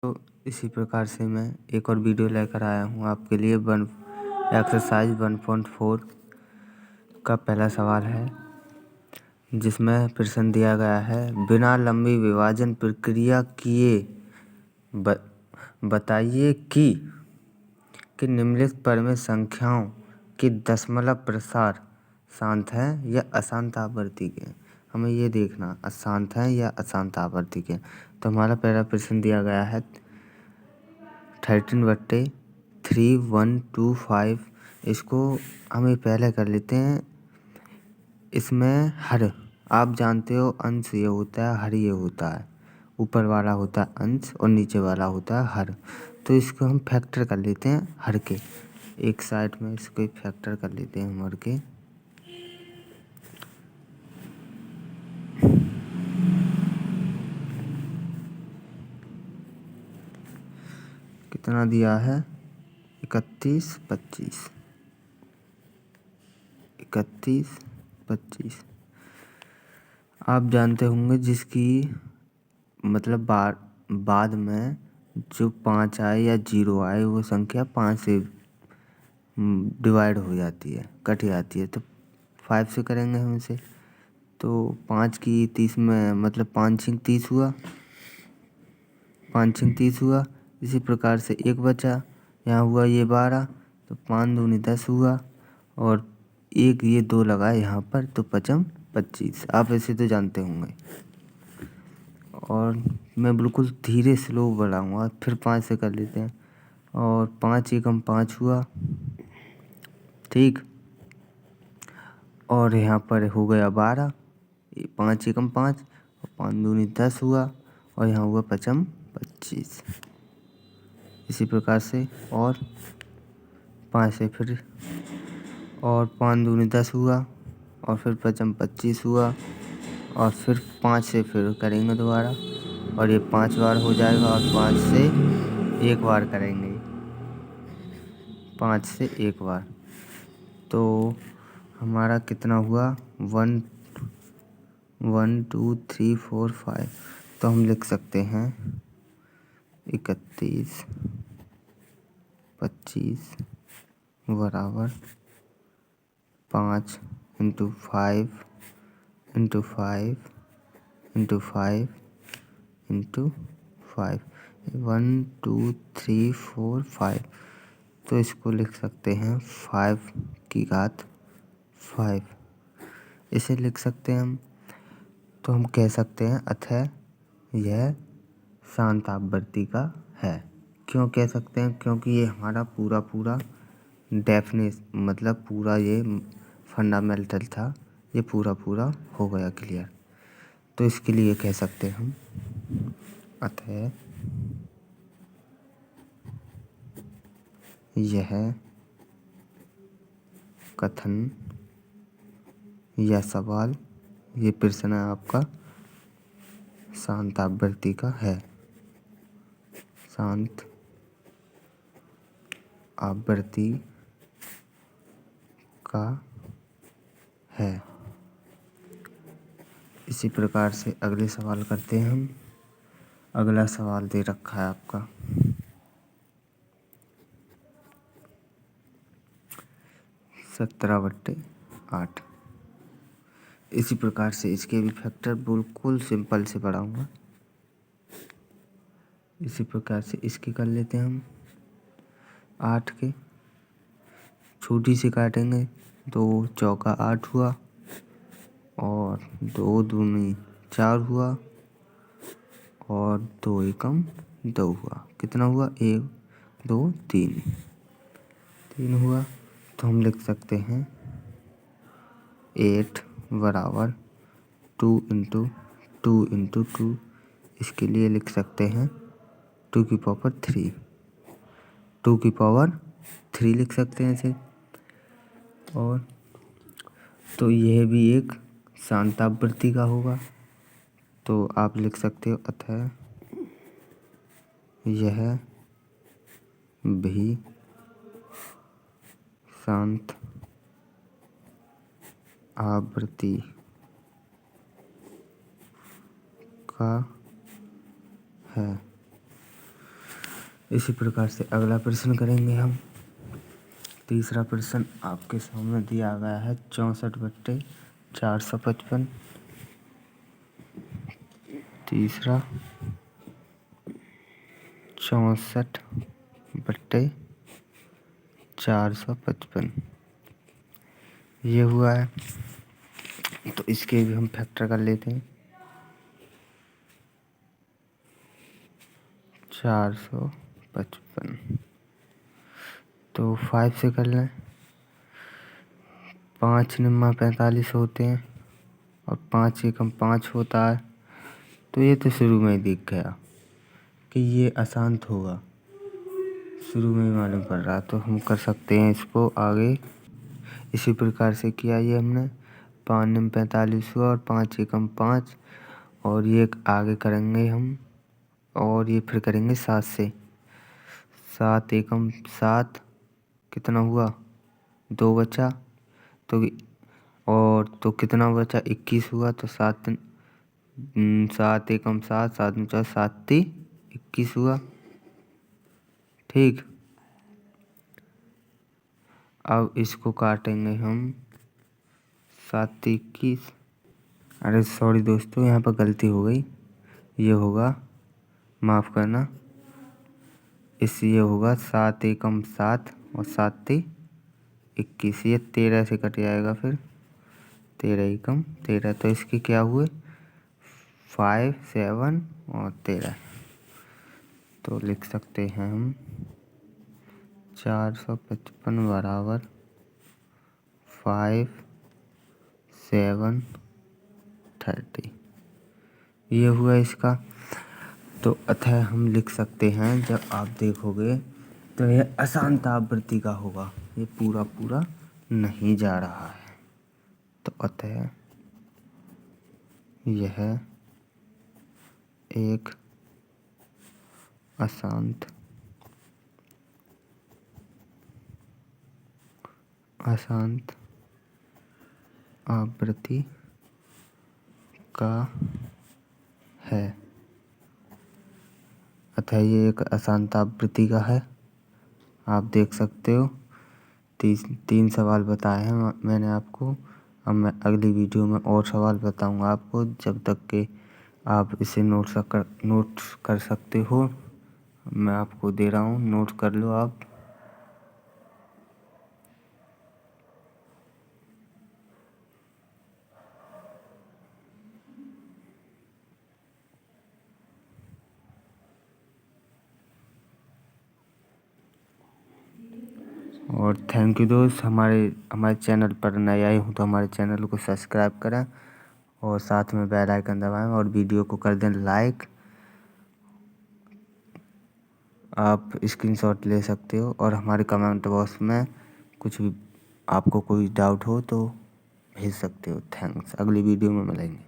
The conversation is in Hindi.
तो इसी प्रकार से मैं एक और वीडियो लेकर आया हूँ आपके लिए। एक्सरसाइज 1.4 का पहला सवाल है, जिसमें प्रश्न दिया गया है, बिना लंबी विभाजन प्रक्रिया किए बताइए कि निम्नलिखित पर में संख्याओं के दशमलव प्रसार शांत है या अशांत आवृत्ति के। हमें ये देखना अशांत है या अशांत आवृत्ति के। तो हमारा पहला प्रश्न दिया गया है 13/3125। इसको हमें पहले कर लेते हैं। इसमें हर, आप जानते हो, अंश ये होता है, हर ये होता है। ऊपर वाला होता है अंश और नीचे वाला होता है हर। तो इसको हम फैक्टर कर लेते हैं हर के। एक साइड में इसको फैक्टर कर लेते हैं हम हर के। कितना दिया है? 31, 25, 31, 25। आप जानते होंगे जिसकी मतलब बाद में जो 5 आए या 0 आए वो संख्या 5 से डिवाइड हो जाती है, कट जाती है। तो 5 से करेंगे हम इसे। तो 5 की 30 में मतलब 5 छींक 30 हुआ, 5 छींक 30 हुआ। इसी प्रकार से एक बचा, यहाँ हुआ ये 12, तो 5 दूनी 10 हुआ, और एक ये 2 लगा यहाँ पर, तो 5 25। आप ऐसे तो जानते होंगे। और मैं बिल्कुल धीरे स्लो बढ़ाऊँगा, फिर 5 से कर लेते हैं। और 5 एकम 5 हुआ, ठीक। और यहाँ पर हो गया 12, 5 एकम 5 और 5 दूनी 10 हुआ, और यहाँ हुआ 5 25। इसी प्रकार से और 5 से फिर, और 5 दूनी 10 हुआ, और फिर 5 25 हुआ, और फिर 5 से फिर करेंगे दोबारा, और ये 5 बार हो जाएगा, और 5 से एक बार करेंगे, 5 से एक बार। तो हमारा कितना हुआ? 1 2 3 4 5। तो हम लिख सकते हैं 31, 25 बराबर 5 × 5 × 5 × 5 × 5। 1 2 3 4 5। तो इसको लिख सकते हैं 5 की घात 5। इसे लिख सकते हैं हम। तो हम कह सकते हैं अतः यह शांत आवृत्ति का है। क्यों कह सकते हैं? क्योंकि ये हमारा पूरा मतलब पूरा ये फंडामेंटल था, ये पूरा हो गया क्लियर। तो इसके लिए कह सकते हैं हम अतः यह कथन या सवाल, ये प्रश्न है आपका, शांत आवृत्ति का है। शांत आवृत्ति का है। इसी प्रकार से अगले सवाल करते हैं हम। अगला सवाल दे रखा है आपका 17/8। इसी प्रकार से इसके भी फैक्टर बिल्कुल सिंपल से पढ़ाऊँगा। इसी प्रकार से इसके कर लेते हैं हम 8 के। छोटी से काटेंगे, 2 चौका 8 हुआ, और 2 दूनी 4 हुआ, और 2 एकम 2 हुआ। कितना हुआ? 1 2 3 3 हुआ। तो हम लिख सकते हैं 8 बराबर 2 × 2 × 2। इसके लिए लिख सकते हैं 2 की पावर 3। 2 की पावर 3 लिख सकते हैं इसे। और तो यह भी एक शांत आवृत्ति का होगा। तो आप लिख सकते हो अतः यह भी शांत आवृत्ति का है। इसी प्रकार से अगला प्रश्न करेंगे हम। तीसरा प्रश्न आपके सामने दिया गया है 64/455। तीसरा 64/455 ये हुआ है। तो इसके भी हम फैक्टर कर लेते हैं। 455 तो 5 से कर लें। 5 निम्मा 45 होते हैं और 5 एकम 5 होता है। तो ये तो शुरू में ही दिख गया कि ये अशांत होगा, शुरू में ही मालूम पड़ रहा। तो हम कर सकते हैं इसको आगे इसी प्रकार से किया। ये हमने 5 निम 45 हुआ और 5 एकम 5 और ये आगे करेंगे हम और ये फिर करेंगे 7 से। 7 एकम 7 कितना हुआ 2 बचा तो और तो कितना बचा 21 हुआ। तो 7 एकम 7 7 में 4 7 × 21 हुआ। ठीक, अब इसको काटेंगे हम 7 × 21। अरे सॉरी दोस्तों, यहाँ पर गलती हो गई। ये होगा, माफ़ करना, ये होगा 7 एकम 7 और 7 × 21। ये 13 से कट जाएगा फिर 13 एकम 13। तो इसके क्या हुए 5 7 और 13। तो लिख सकते हैं हम 455 बराबर 5 7 30। ये हुआ इसका। तो अतः हम लिख सकते हैं जब आप देखोगे तो यह अशांत आवृत्ति का होगा, ये पूरा पूरा नहीं जा रहा है। तो अतः यह एक अशांत आवृत्ति का है। अतः ये एक अशांत आवृत्ति का है। आप देख सकते हो 3 सवाल बताए हैं मैंने आपको। अब मैं अगली वीडियो में और सवाल बताऊंगा आपको, जब तक कि आप इसे नोट कर सकते हो। मैं आपको दे रहा हूँ, नोट कर लो आप। और थैंक यू दोस्त, हमारे चैनल पर नए आए हूँ तो हमारे चैनल को सब्सक्राइब करें और साथ में बेल आइकन दबाएं और वीडियो को कर दें लाइक। आप स्क्रीनशॉट ले सकते हो और हमारे कमेंट बॉक्स में कुछ भी आपको कोई डाउट हो तो भेज सकते हो। थैंक्स, अगली वीडियो में मिलेंगे।